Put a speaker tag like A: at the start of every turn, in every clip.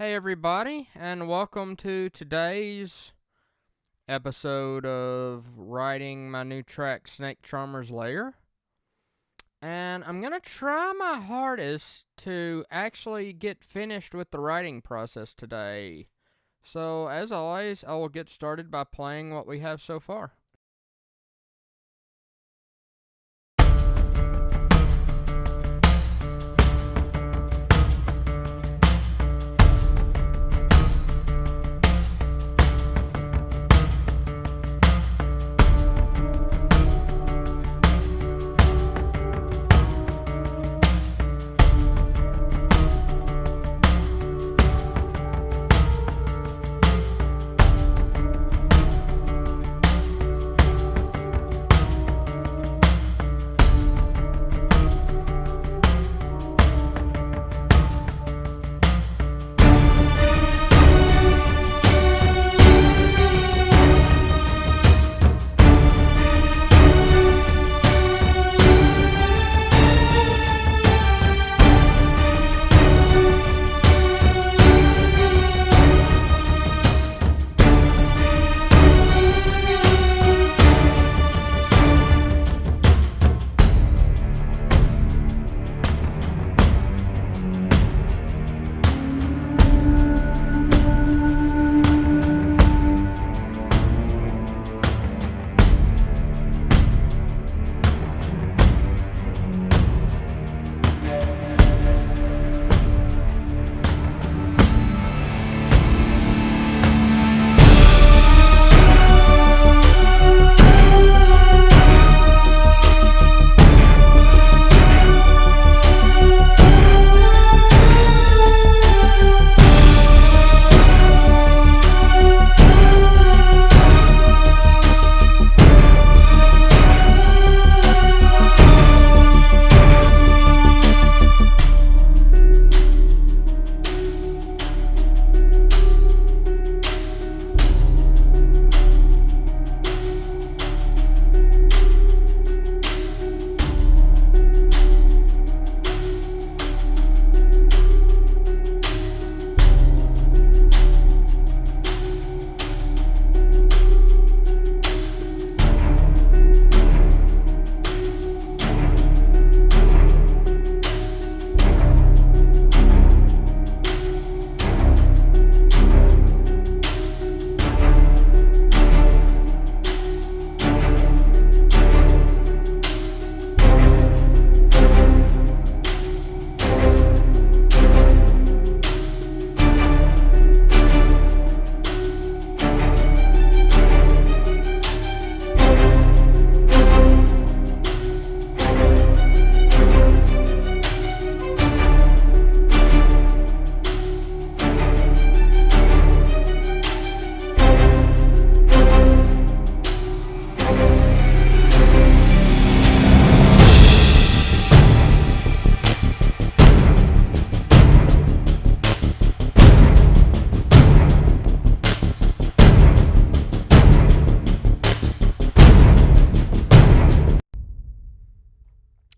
A: Hey everybody, and welcome to today's episode of writing my new track, Snake Charmer's Lair. And I'm going to try my hardest to actually get finished with the writing process today. So, as always, I will get started by playing what we have so far.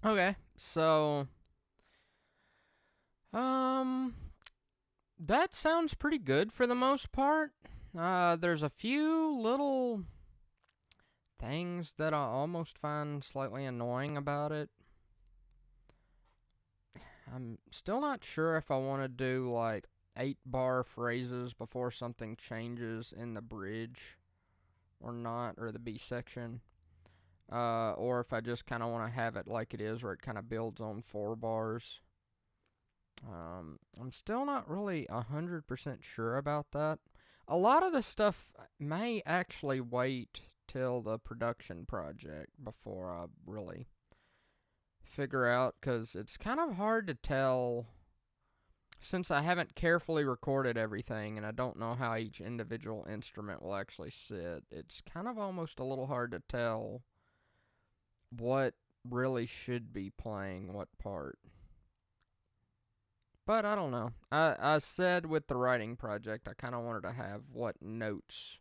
A: Okay, so um that sounds pretty good for the most part. There's a few little things that I almost find slightly annoying about it. I'm still not sure if I want to do like 8-bar phrases before something changes in the bridge or not, or the B section. Or if I just kind of want to have it like it is, where it kind of builds on 4 bars. I'm still not really 100% sure about that. A lot of the stuff may actually wait till the production project before I really figure out, because it's kind of hard to tell since I haven't carefully recorded everything and I don't know how each individual instrument will actually sit. It's kind of almost a little hard to tell what really should be playing what part. But I don't know. I said with the writing project, I kind of wanted to have what notes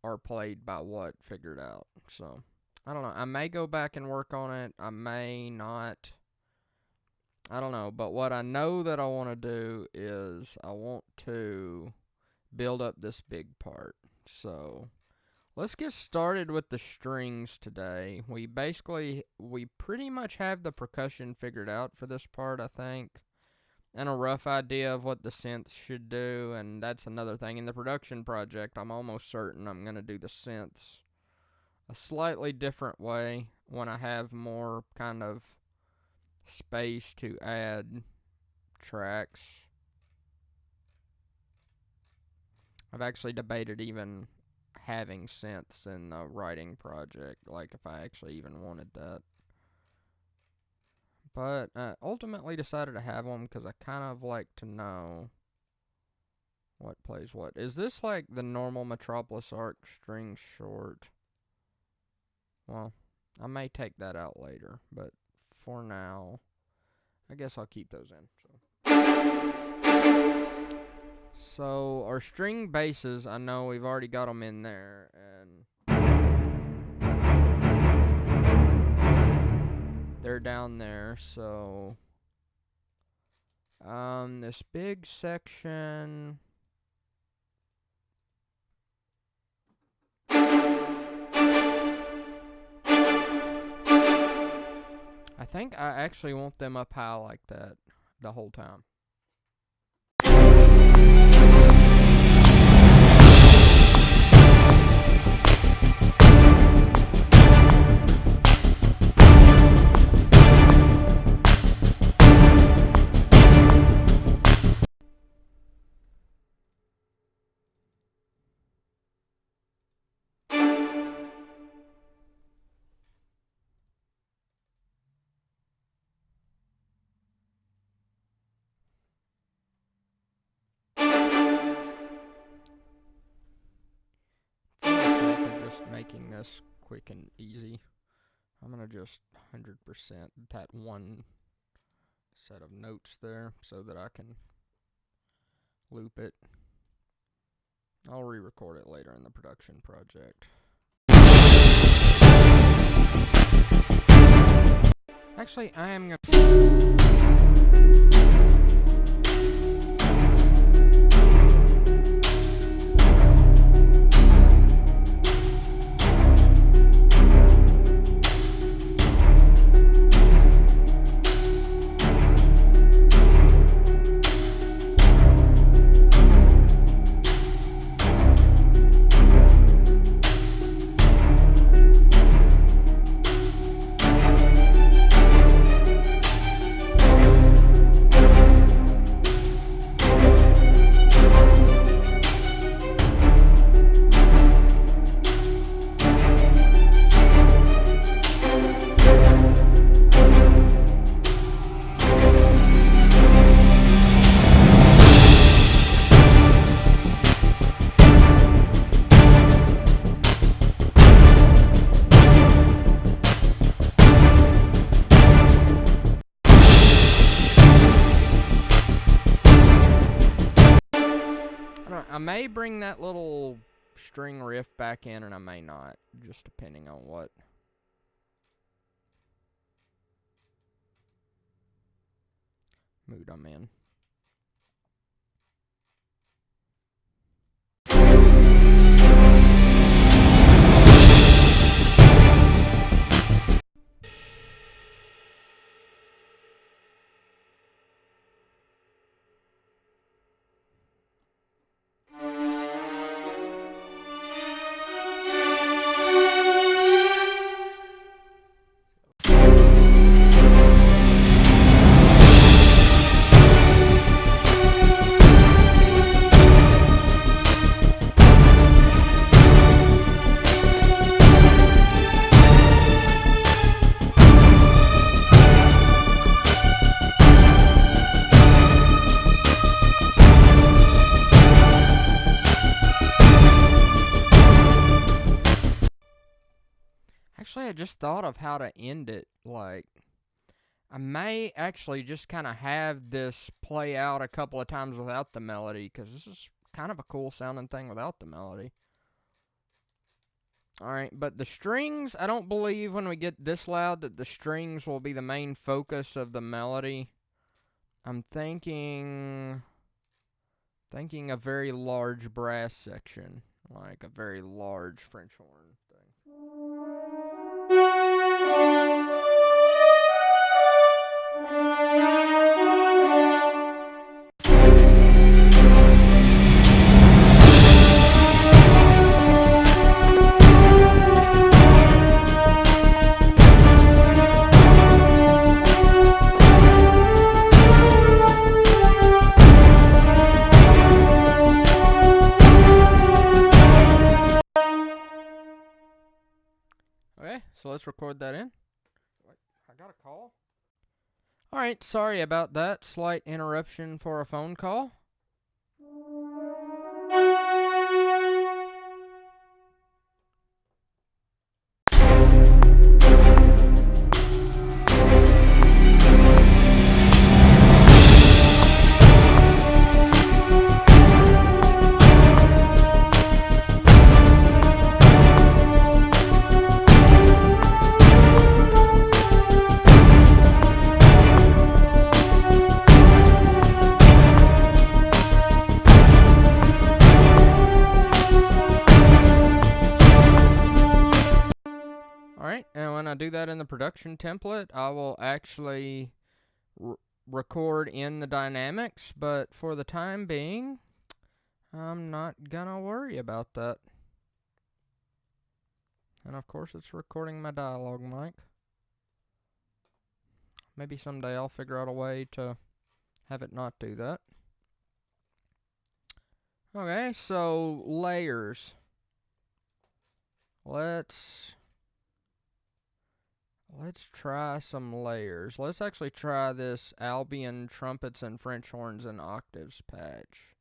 A: are played by what figured out. So, I don't know. I may go back and work on it. I may not. I don't know, but what I know that I want to do is I want to build up this big part. So let's get started with the strings today. We pretty much have the percussion figured out for this part, I think, and a rough idea of what the synths should do, and that's another thing. In the production project, I'm almost certain I'm going to do the synths a slightly different way when I have more kind of space to add tracks. I've actually debated even having synths in the writing project, like if I actually even wanted that. But ultimately decided to have them because I kind of like to know what plays what. Is this like the normal Metropolis Arc string short? Well, I may take that out later, but for now, I guess I'll keep those in. So our string basses, I know we've already got them in there, and they're down there. So this big section, I think I actually want them up high like that the whole time. For the sake of just making this quick and easy, I'm going to just 100% that one set of notes there so that I can loop it. I'll re-record it later in the production project. Actually, I am going to... I may bring that little string riff back in, and I may not, just depending on what mood I'm in. Actually, I just thought of how to end it. Like, I may actually just kind of have this play out a couple of times without the melody, because this is kind of a cool sounding thing without the melody. Alright, but the strings, I don't believe when we get this loud that the strings will be the main focus of the melody. I'm thinking a very large brass section, like a very large French horn thing. Okay, so let's record that in. Wait, I got a call. Alright, sorry about that. Slight interruption for a phone call. Alright, and when I do that in the production template, I will actually record in the dynamics, but for the time being, I'm not gonna worry about that. And of course, it's recording my dialogue mic. Maybe someday I'll figure out a way to have it not do that. Okay, so layers. Let's try some layers. Let's actually try this Albion trumpets and French horns and octaves patch,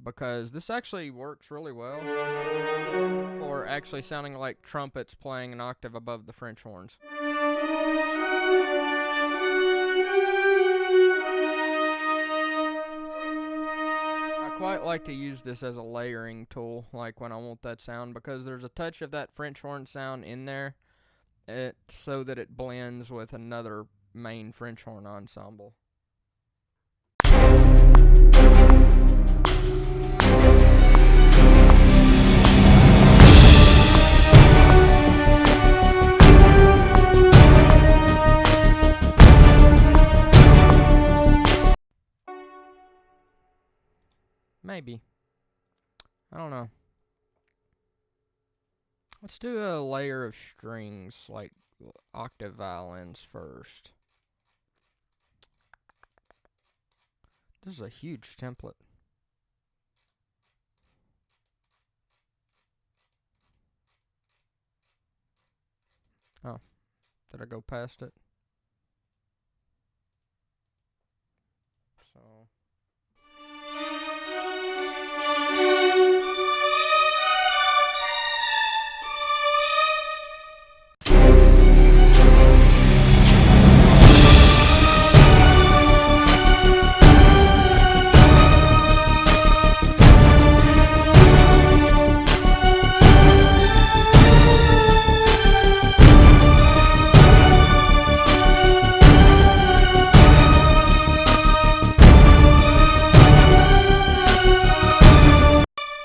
A: because this actually works really well for actually sounding like trumpets playing an octave above the French horns. I quite like to use this as a layering tool, like when I want that sound, because there's a touch of that French horn sound in there, so that it blends with another main French horn ensemble. Maybe. I don't know. Let's do a layer of strings, like octave violins first. This is a huge template. Oh, did I go past it? So...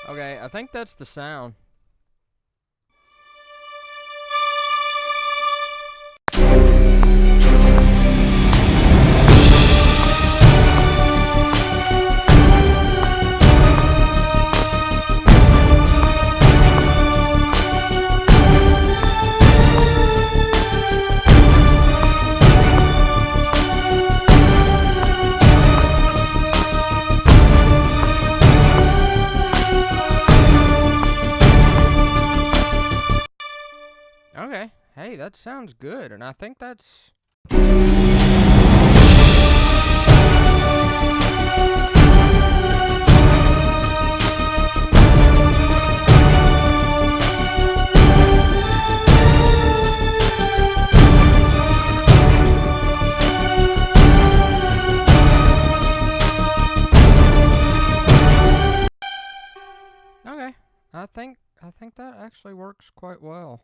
A: Okay, I think that's the sound. Okay, hey, that sounds good, and I think that's... Okay, I think that actually works quite well.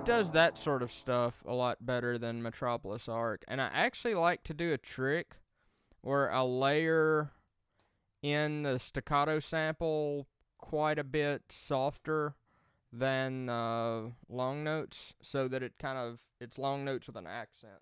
A: it does that sort of stuff a lot better than Metropolis Arc. And I actually like to do a trick where I layer in the staccato sample quite a bit softer than long notes, so that it's long notes with an accent.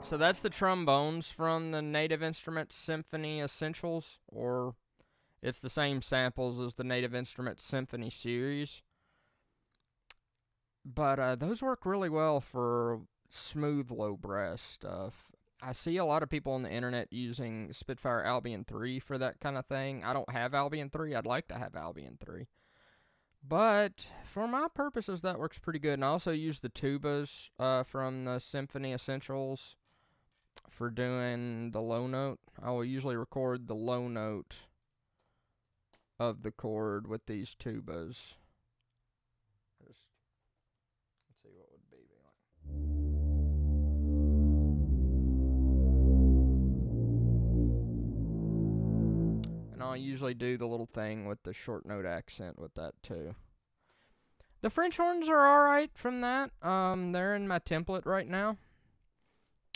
A: So that's the trombones from the Native Instruments Symphony Essentials, or it's the same samples as the Native Instruments Symphony series. But those work really well for smooth low brass stuff. I see a lot of people on the internet using Spitfire Albion 3 for that kind of thing. I don't have Albion 3. I'd like to have Albion 3. But for my purposes, that works pretty good. And I also use the tubas from the Symphony Essentials for doing the low note. I will usually record the low note of the chord with these tubas. Let's see what would be like. And I'll usually do the little thing with the short note accent with that too. The French horns are alright from that. They're in my template right now,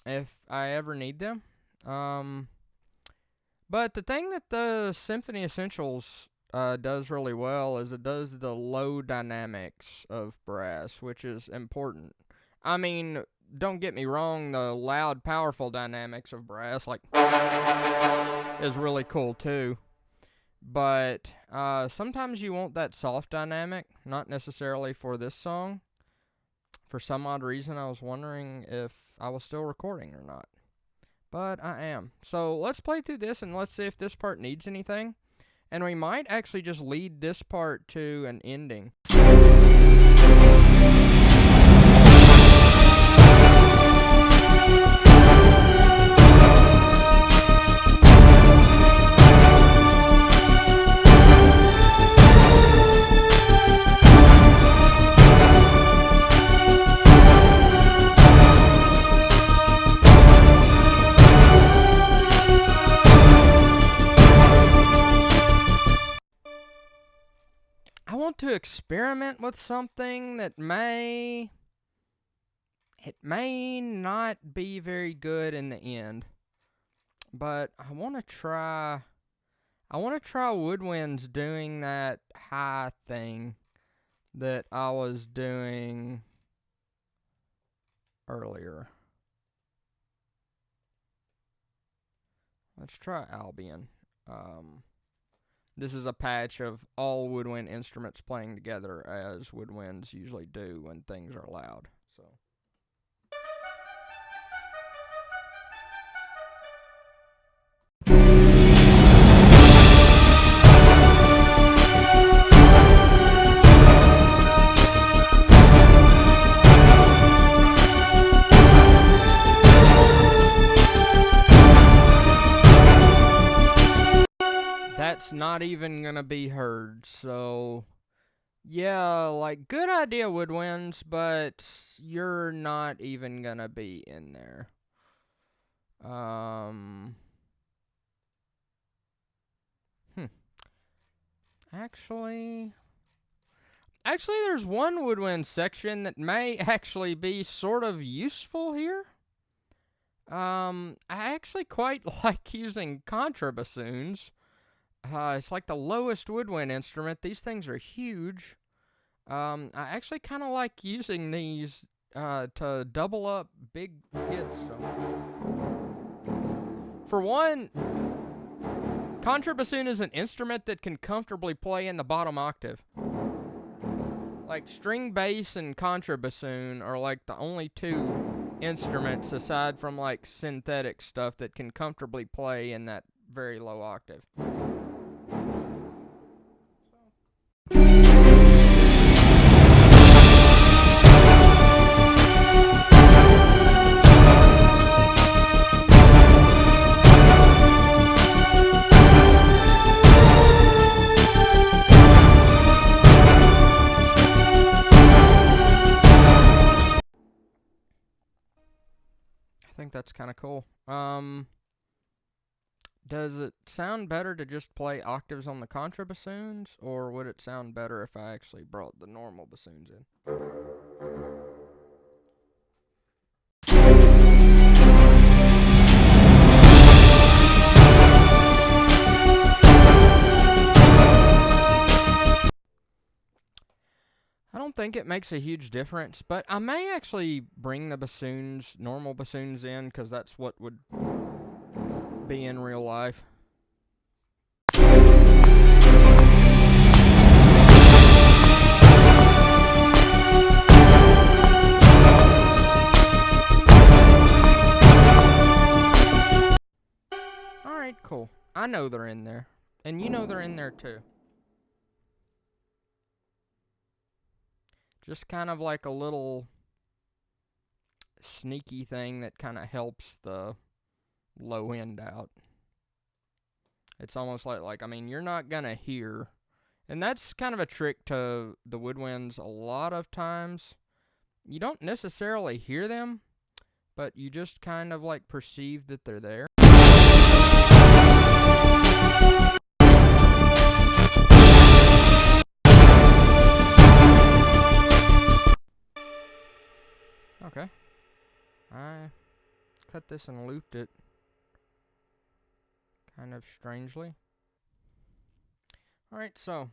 A: if I ever need them. But the thing that the Symphony Essentials does really well is it does the low dynamics of brass, which is important. I mean, don't get me wrong, the loud, powerful dynamics of brass, like, is really cool too. But sometimes you want that soft dynamic, not necessarily for this song. For some odd reason, I was wondering if I was still recording or not. But I am. So let's play through this and let's see if this part needs anything. And we might actually just lead this part to an ending. I want to experiment with something that may not be very good in the end, but I want to try Woodwinds doing that high thing that I was doing earlier. Let's try Albion. This is a patch of all woodwind instruments playing together, as woodwinds usually do when things are loud. So. That's not even gonna be heard, so yeah, like, good idea, woodwinds, but you're not even gonna be in there. Actually, there's one woodwind section that may actually be sort of useful here. I actually quite like using contrabassoons. It's like the lowest woodwind instrument. These things are huge. I actually kind of like using these to double up big hits. So. For one, contrabassoon is an instrument that can comfortably play in the bottom octave. Like, string bass and contrabassoon are like the only two instruments, aside from like synthetic stuff, that can comfortably play in that very low octave. I think that's kind of cool. Does it sound better to just play octaves on the contrabassoons, or would it sound better if I actually brought the normal bassoons in? I don't think it makes a huge difference, but I may actually bring the bassoons, normal bassoons in, because that's what would be in real life. Alright, cool. I know they're in there. And you know they're in there too. Just kind of like a little sneaky thing that kind of helps the low end out. It's almost like I mean, you're not going to hear. And that's kind of a trick to the woodwinds a lot of times. You don't necessarily hear them, but you just kind of like perceive that they're there. Okay. I cut this and looped it kind of strangely. Alright, so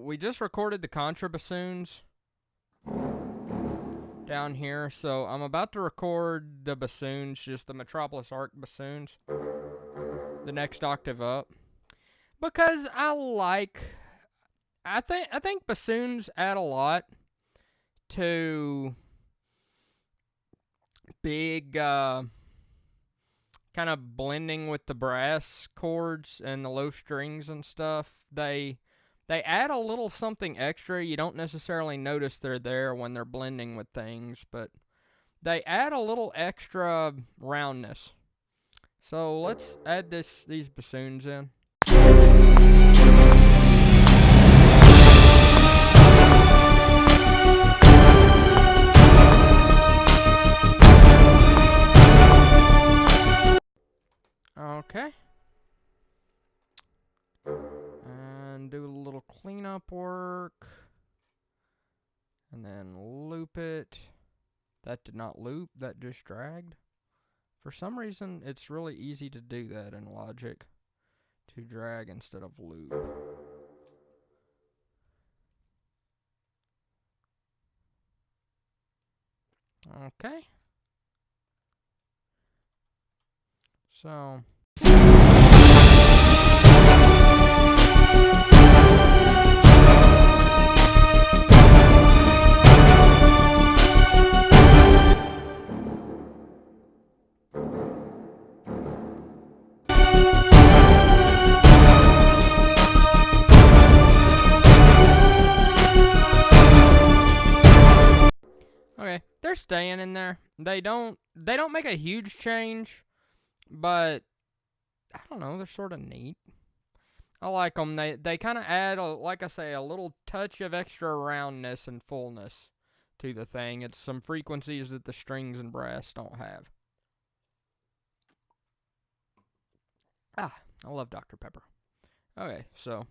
A: we just recorded the contrabassoons down here, so I'm about to record the bassoons, just the Metropolis Arc bassoons, the next octave up, because I think bassoons add a lot to big kind of blending with the brass chords and the low strings and stuff. They add a little something extra. You don't necessarily notice they're there when they're blending with things, but they add a little extra roundness. So let's add these bassoons in. Okay. And do a little cleanup work. And then loop it. That did not loop, that just dragged. For some reason, it's really easy to do that in Logic. To drag instead of loop. Okay. So okay, they're staying in there. They don't make a huge change, but I don't know, they're sort of neat. I like them. They kind of add, like I say, a little touch of extra roundness and fullness to the thing. It's some frequencies that the strings and brass don't have. I love Dr. Pepper. Okay, so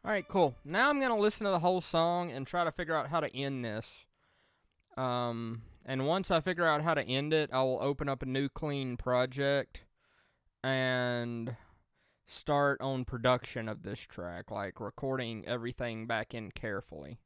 A: alright, cool. Now I'm going to listen to the whole song and try to figure out how to end this. And once I figure out how to end it, I will open up a new clean project and start on production of this track, like recording everything back in carefully.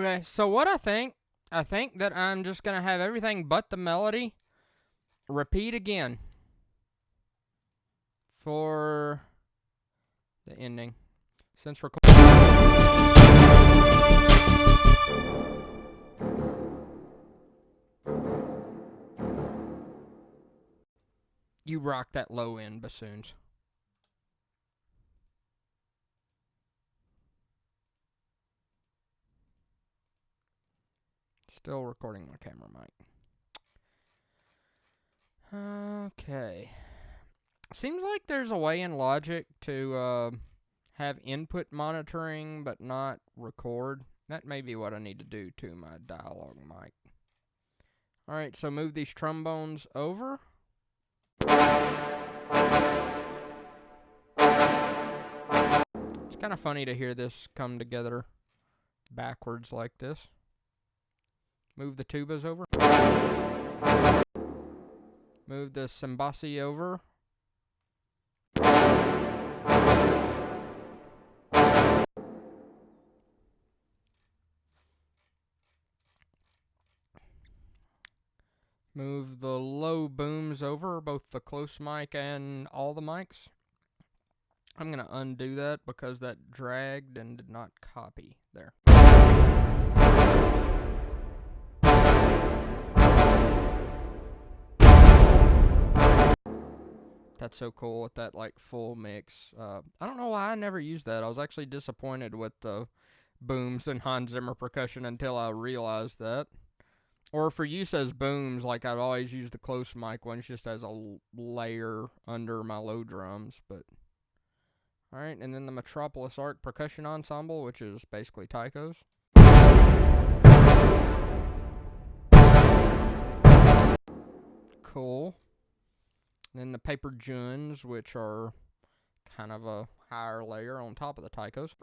A: Okay, so what I think that I'm just going to have everything but the melody repeat again for the ending. Since we're you rock that low end bassoons. Still recording my camera mic. Okay. Seems like there's a way in Logic to have input monitoring but not record. That may be what I need to do to my dialogue mic. Alright, so move these trombones over. It's kind of funny to hear this come together backwards like this. Move the tubas over. Move the cymbasi over. Move the low booms over, both the close mic and all the mics. I'm going to undo that because that dragged and did not copy. There. That's so cool with that like full mix. I don't know why I never used that. I was actually disappointed with the booms and Hans Zimmer percussion until I realized that. Or for use as booms, like I've always used the close mic ones just as a layer under my low drums. But alright, and then the Metropolis Arc Percussion Ensemble, which is basically taikos. Cool. And then the Paper Juns, which are kind of a higher layer on top of the taikos.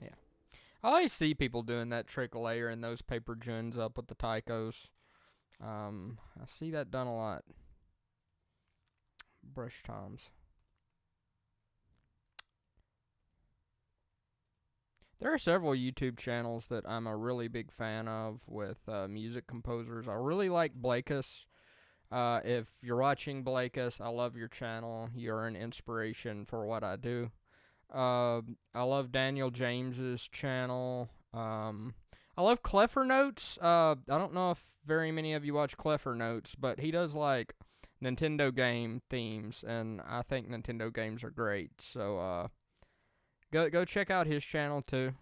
A: Yeah. I always see people doing that trick layering those Paper Juns up with the taikos. I see that done a lot. Brush toms. There are several YouTube channels that I'm a really big fan of with music composers. I really like Blakes. If you're watching Blakes, I love your channel. You're an inspiration for what I do. I love Daniel James's channel. I love Cleffer Notes. I don't know if very many of you watch Cleffer Notes, but he does like Nintendo game themes, and I think Nintendo games are great. So go check out his channel too.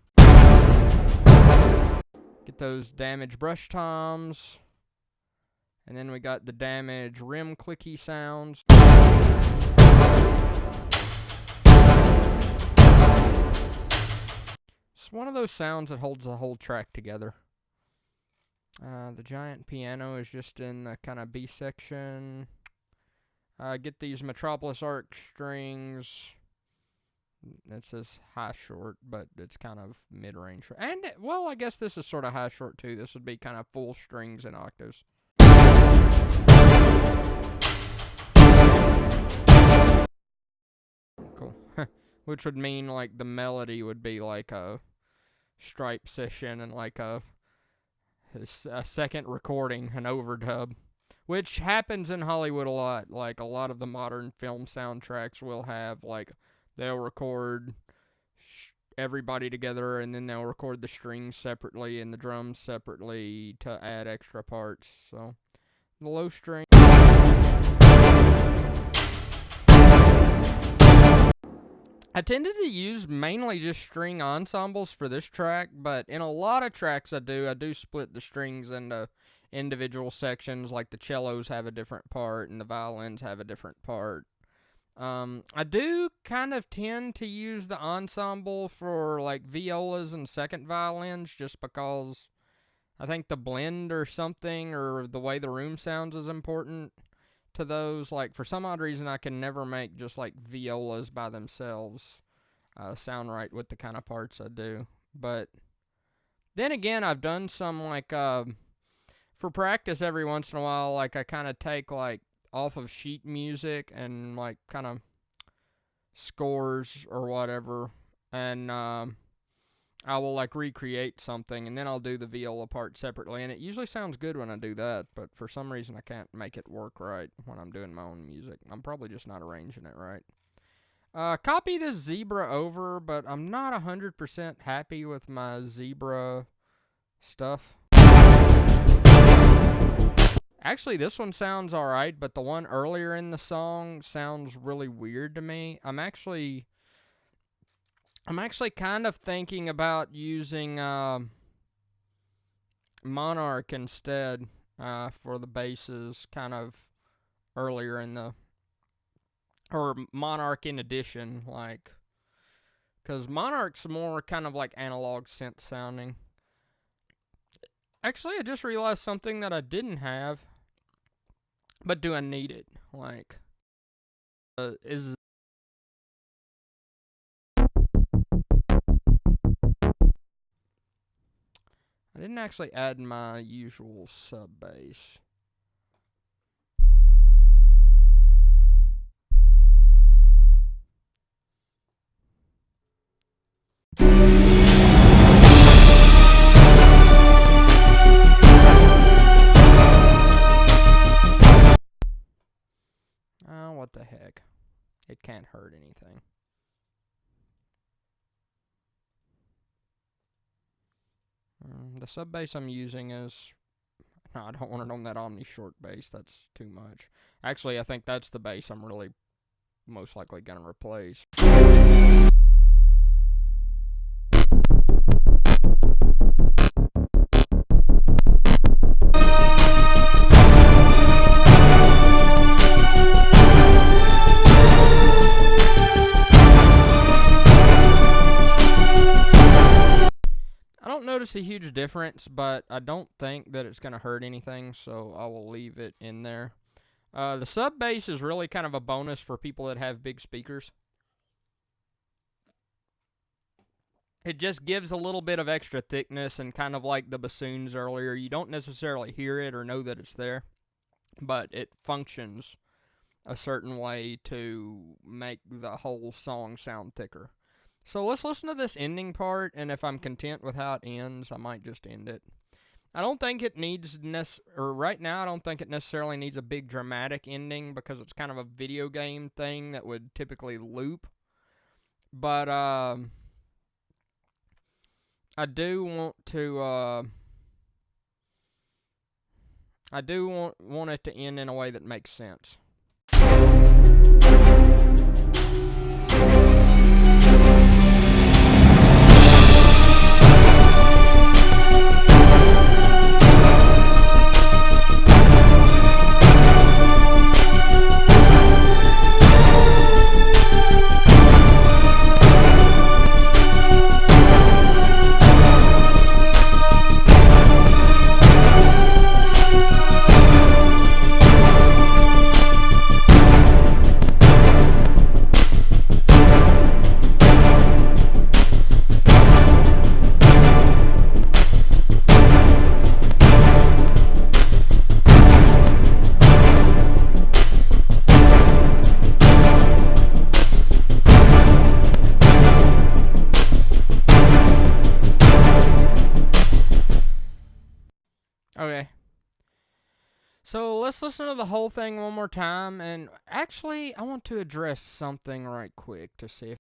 A: Get those damage brush toms. And then we got the damage rim clicky sounds. It's one of those sounds that holds the whole track together. The giant piano is just in the kind of B section. Get these Metropolis Arc strings. It says high short, but it's kind of mid-range. And, well, I guess this is sort of high short too. This would be kind of full strings and octaves. Cool. Which would mean, like, the melody would be like a stripe session and like a second recording, an overdub. Which happens in Hollywood a lot. Like, a lot of the modern film soundtracks will have, like, they'll record everybody together, and then they'll record the strings separately and the drums separately to add extra parts. So, the low string. I tended to use mainly just string ensembles for this track, but in a lot of tracks I do split the strings into individual sections, like the cellos have a different part and the violins have a different part. I do kind of tend to use the ensemble for like violas and second violins just because I think the blend or something or the way the room sounds is important to those. Like for some odd reason I can never make just like violas by themselves sound right with the kind of parts I do. But then again, I've done some like for practice every once in a while, like I kind of take like off of sheet music and like kind of scores or whatever, and I will like recreate something, and then I'll do the viola part separately, and it usually sounds good when I do that, but for some reason I can't make it work right when I'm doing my own music. I'm probably just not arranging it right. Copy this zebra over, but I'm not 100% happy with my zebra stuff. Actually, this one sounds alright, but the one earlier in the song sounds really weird to me. I'm actually kind of thinking about using Monarch instead for the basses, kind of earlier in the, or Monarch in addition, like, because Monarch's more kind of like analog synth sounding. Actually, I just realized something that I didn't have, but do I need it? Like, is I didn't actually add my usual sub bass. Oh, what the heck. It can't hurt anything. The sub bass I'm using is... No, I don't want it on that Omni short bass. That's too much. Actually, I think that's the bass I'm really most likely going to replace. I don't notice a huge difference, but I don't think that it's going to hurt anything, so I will leave it in there. The sub bass is really kind of a bonus for people that have big speakers. It just gives a little bit of extra thickness, and kind of like the bassoons earlier, you don't necessarily hear it or know that it's there, but it functions a certain way to make the whole song sound thicker. So let's listen to this ending part, and if I'm content with how it ends, I might just end it. I don't think it needs, right now, I don't think it necessarily needs a big dramatic ending, because it's kind of a video game thing that would typically loop. But, I do want to, I do want it to end in a way that makes sense. Okay. So let's listen to the whole thing one more time, and actually, I want to address something right quick to see if...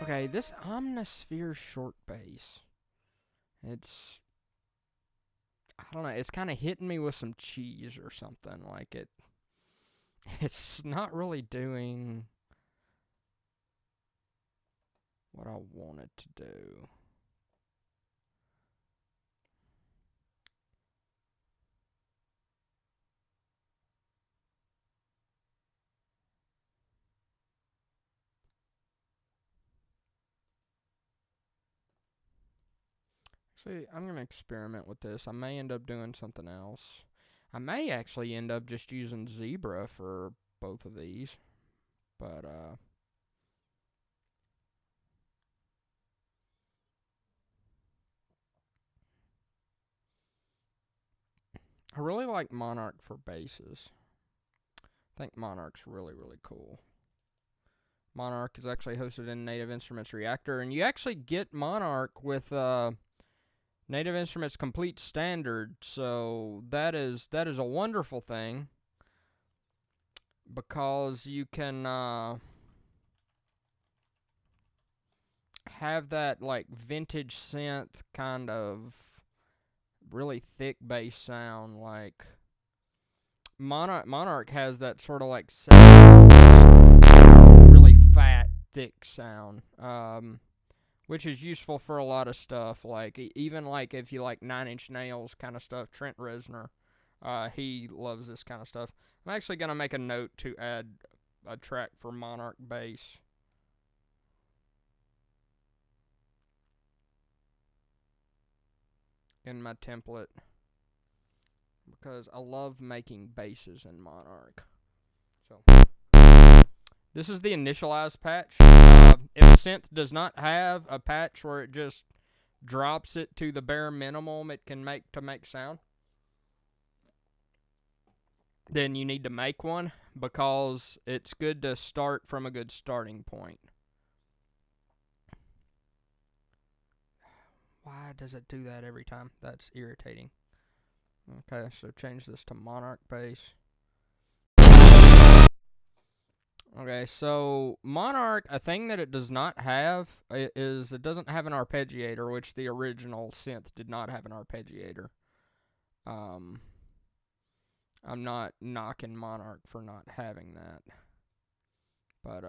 A: Okay, this Omnisphere short bass, it's... I don't know, it's kind of hitting me with some cheese or something. Like, it's not really doing what I want it to do. Actually, I'm going to experiment with this. I may end up doing something else. I may actually end up just using Zebra for both of these, but I really like Monarch for basses. I think Monarch's really, really cool. Monarch is actually hosted in Native Instruments Reactor, and you actually get Monarch with Native Instruments Complete Standard, so that is a wonderful thing, because you can have that like vintage synth kind of really thick bass sound. Like Monarch has that sort of like really fat, thick sound, which is useful for a lot of stuff. Like even like if you like 9 Inch Nails kind of stuff, Trent Reznor, he loves this kind of stuff. I'm actually gonna make a note to add a track for Monarch bass. In my template, because I love making basses in Monarch. So this is the initialized patch. If a synth does not have a patch where it just drops it to the bare minimum it can make to make sound, then you need to make one, because it's good to start from a good starting point. Why does it do that every time? That's irritating. Okay, so change this to Monarch bass. Okay, so Monarch, a thing that it does not have is it doesn't have an arpeggiator, which the original synth did not have an arpeggiator. I'm not knocking Monarch for not having that, but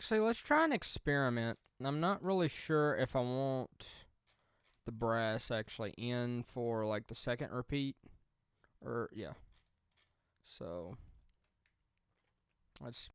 A: Actually, let's try an experiment. I'm not really sure if I want the brass actually in for like the second repeat. Or, yeah. So, let's...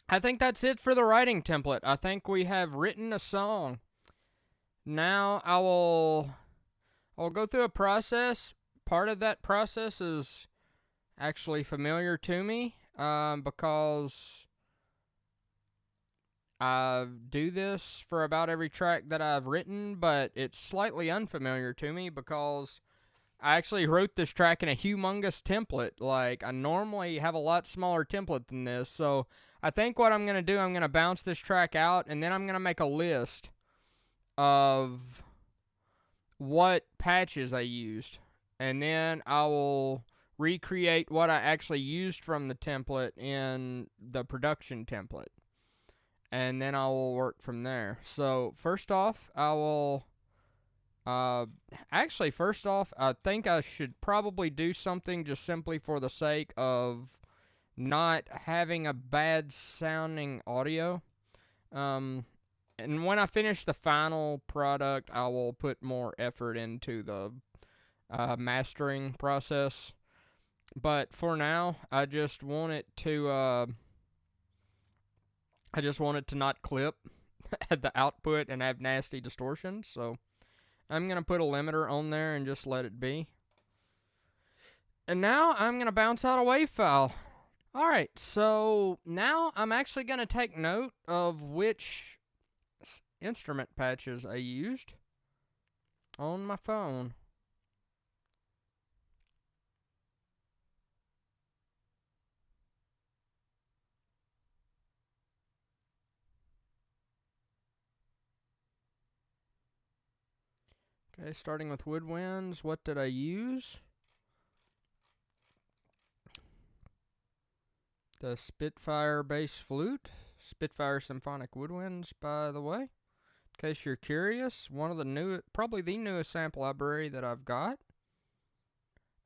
A: I think that's it for the writing template. I think we have written a song. Now I'll go through a process. Part of that process is actually familiar to me because I do this for about every track that I've written, but it's slightly unfamiliar to me because I actually wrote this track in a humongous template. Like, I normally have a lot smaller template than this, so I think what I'm going to do, I'm going to bounce this track out, and then I'm going to make a list of what patches I used. And then I will recreate what I actually used from the template in the production template. And then I will work from there. So, first off, I will... first off, I think I should probably do something just simply for the sake of not having a bad sounding audio. And when I finish the final product, I will put more effort into the mastering process. But for now, I just want it to not clip at the output and have nasty distortions. So I'm going to put a limiter on there and just let it be. And now I'm going to bounce out a WAV file. Alright, so now I'm actually going to take note of which instrument patches I used on my phone. Okay, starting with woodwinds, what did I use? The Spitfire bass flute, Spitfire symphonic woodwinds, by the way. In case you're curious, one of the probably the newest sample library that I've got.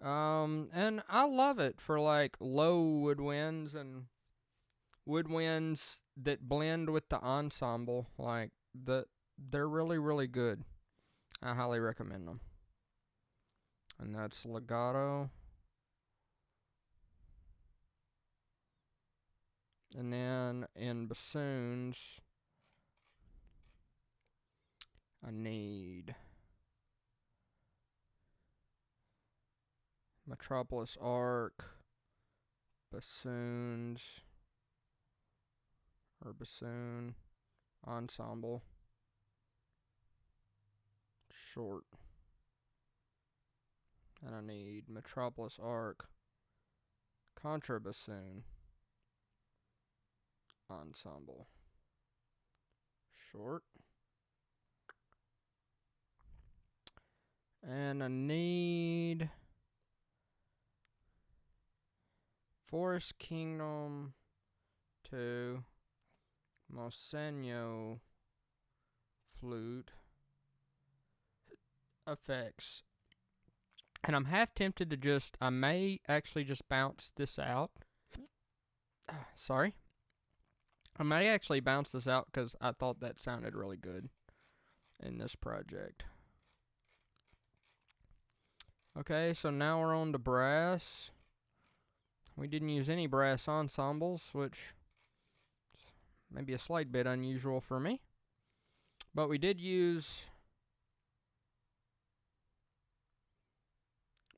A: And I love it for like low woodwinds and woodwinds that blend with the ensemble. Like they're really, really good. I highly recommend them. And that's legato. And then in bassoons, I need Metropolis Arc, bassoons, or bassoon, ensemble, short. And I need Metropolis Arc, contrabassoon, ensemble, short. And I need Forest Kingdom 2, Mosenyo flute effects. And I'm half tempted to I may actually just bounce this out. Sorry. I may actually bounce this out because I thought that sounded really good in this project. Okay, so now we're on to brass. We didn't use any brass ensembles, which may be a slight bit unusual for me. But we did use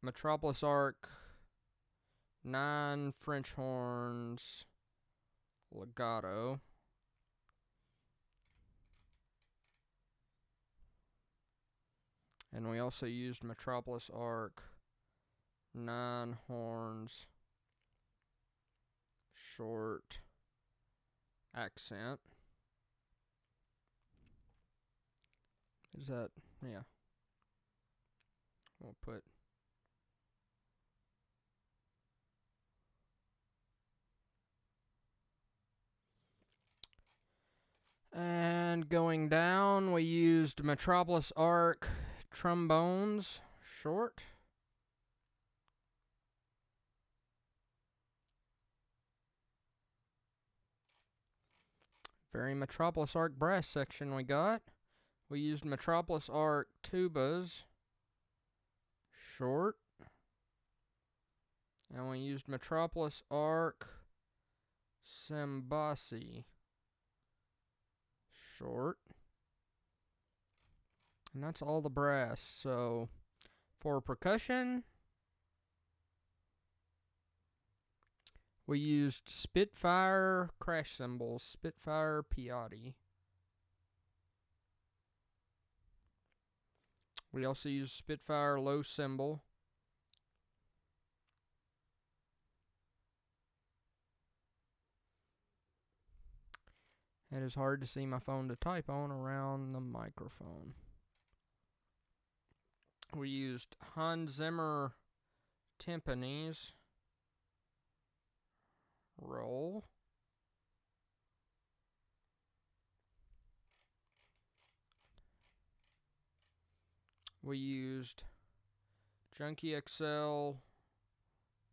A: Metropolis arc, 9 French horns, legato. And we also used Metropolis arc, 9 horns, short, accent. Is that, yeah. We'll put and going down, we used Metropolis arc, trombones, short. Very Metropolis arc brass section we got. We used Metropolis arc tubas, short. And we used Metropolis arc Sambasi, short. And that's all the brass. So for percussion, we used Spitfire crash cymbals, Spitfire Piatti. We also used Spitfire low cymbal. It is hard to see my phone to type on around the microphone. We used Hans Zimmer timpanis, roll. We used Junkie XL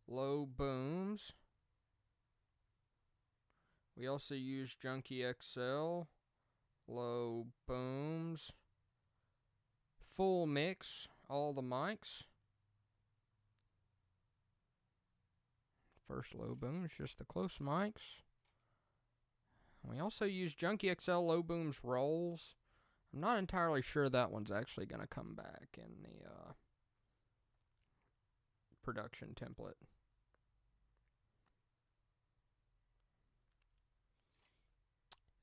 A: low booms. We also used Junkie XL low booms. Full mix, all the mics. First low boom is just the close mics. We also use Junkie XL low booms rolls. I'm not entirely sure that one's actually going to come back in the production template.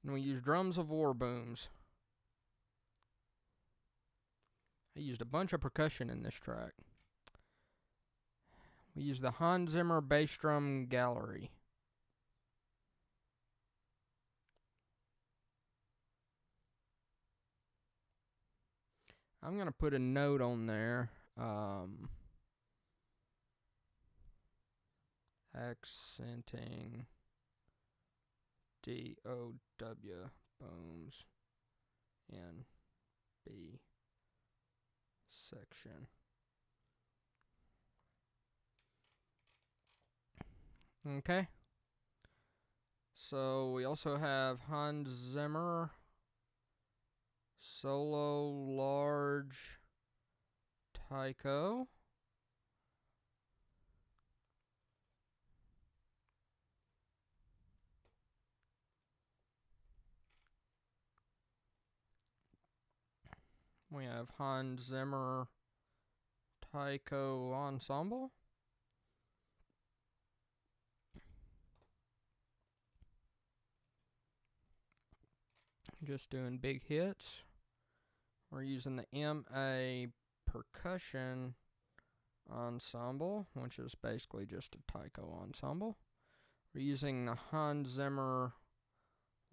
A: And we use drums of war booms. I used a bunch of percussion in this track. We use the Hans Zimmer bass drum gallery. I'm going to put a note on there. Accenting DOW booms in B section. Okay. So we also have Hans Zimmer solo large taiko. We have Hans Zimmer taiko ensemble. Just doing big hits. We're using the MA percussion ensemble, which is basically just a taiko ensemble. We're using the Hans Zimmer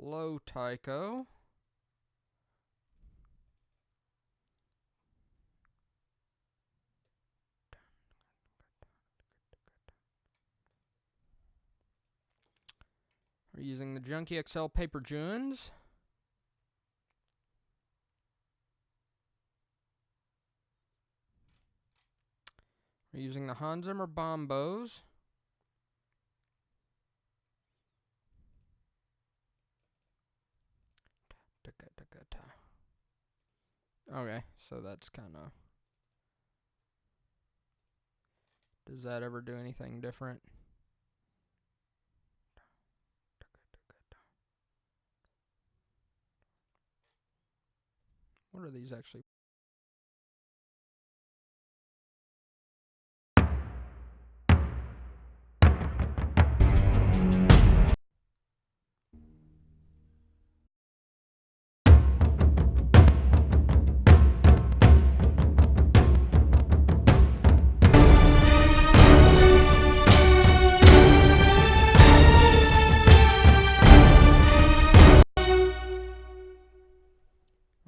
A: low taiko. We're using the Junkie XL Paper Junes. We're using the Hans Zimmer bombos. Okay, so that's kind of... Does that ever do anything different? What are these actually?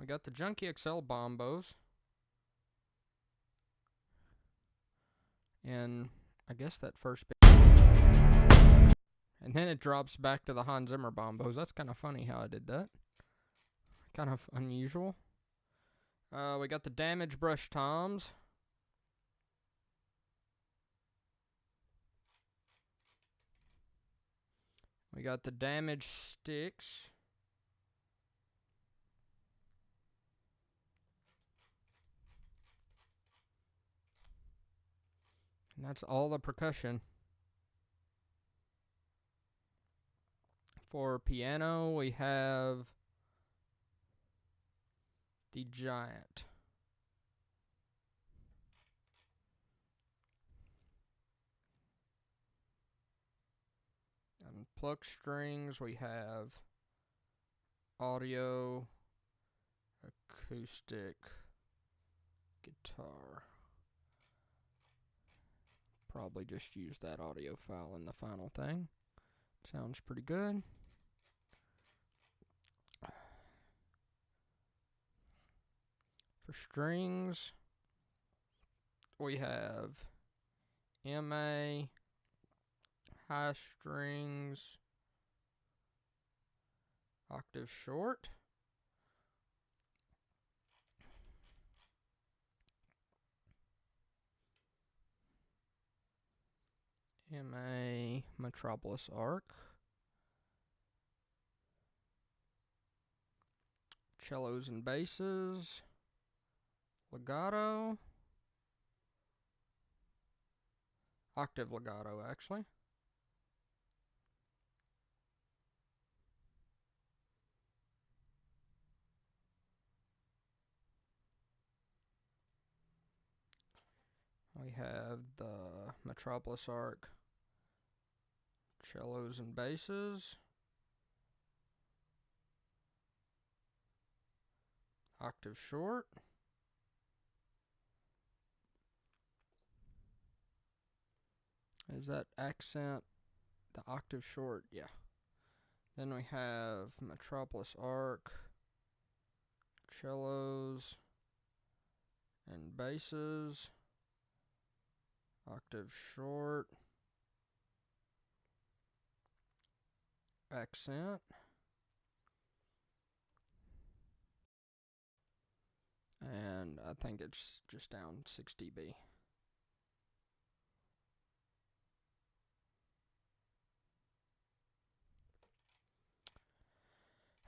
A: We got the Junkie XL bombos. And I guess that first bit. And then it drops back to the Hans Zimmer bombos. That's kind of funny how I did that. Kind of unusual. We got the Damage Brush toms. We got the Damage sticks. And that's all the percussion. For piano, we have the Giant. And pluck strings, we have audio, acoustic, guitar. Probably just use that audio file in the final thing. Sounds pretty good. For strings, we have MA, high strings, octave short, MA, Metropolis arc, cellos and basses, legato, octave legato actually. We have the Metropolis arc, cellos and basses, octave short, is that accent the octave short? Yeah. Then we have Metropolis arc, cellos and basses, octave short, accent, and I think it's just down 6 dB.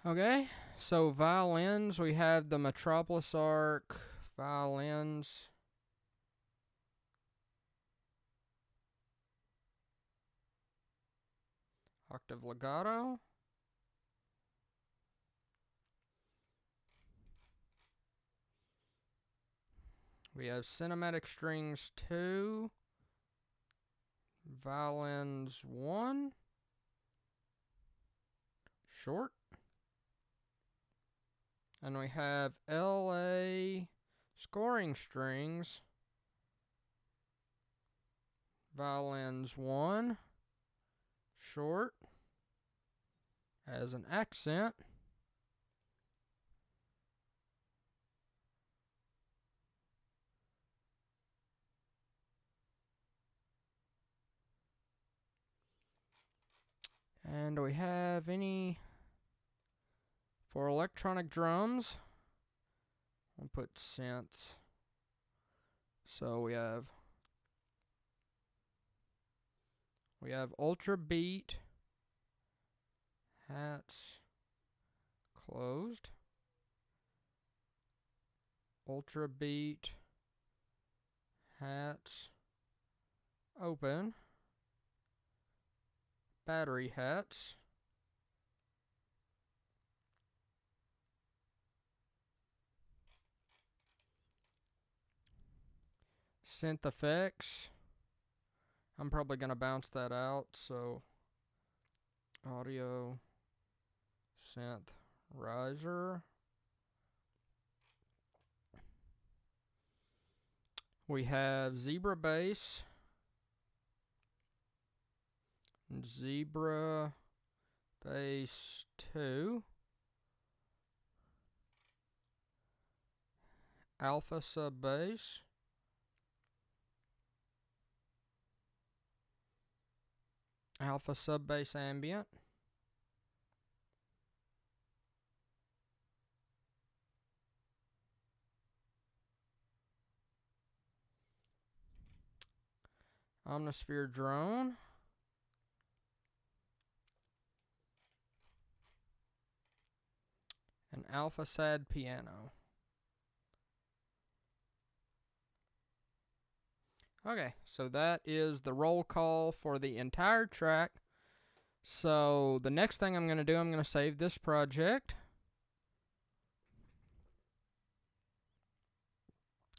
A: Okay, so violins, we have the Metropolis arc, violins, octave legato, we have cinematic strings 2, violins 1, short, and we have LA scoring strings, violins 1, short, as an accent, and do we have any for electronic drums? We'll put synths. So we have Ultra Beat, hats closed, Ultra Beat, hats open, battery hats, synth effects. I'm probably going to bounce that out, so audio, synth, riser. We have Zebra bass, Zebra bass 2, alpha sub bass. Alpha sub bass ambient. Omnisphere drone. And alpha sad piano. Okay, so that is the roll call for the entire track. So the next thing I'm going to do, I'm going to save this project.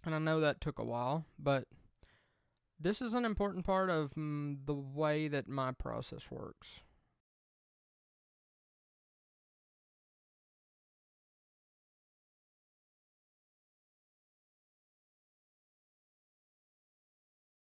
A: And I know that took a while, but this is an important part of the way that my process works.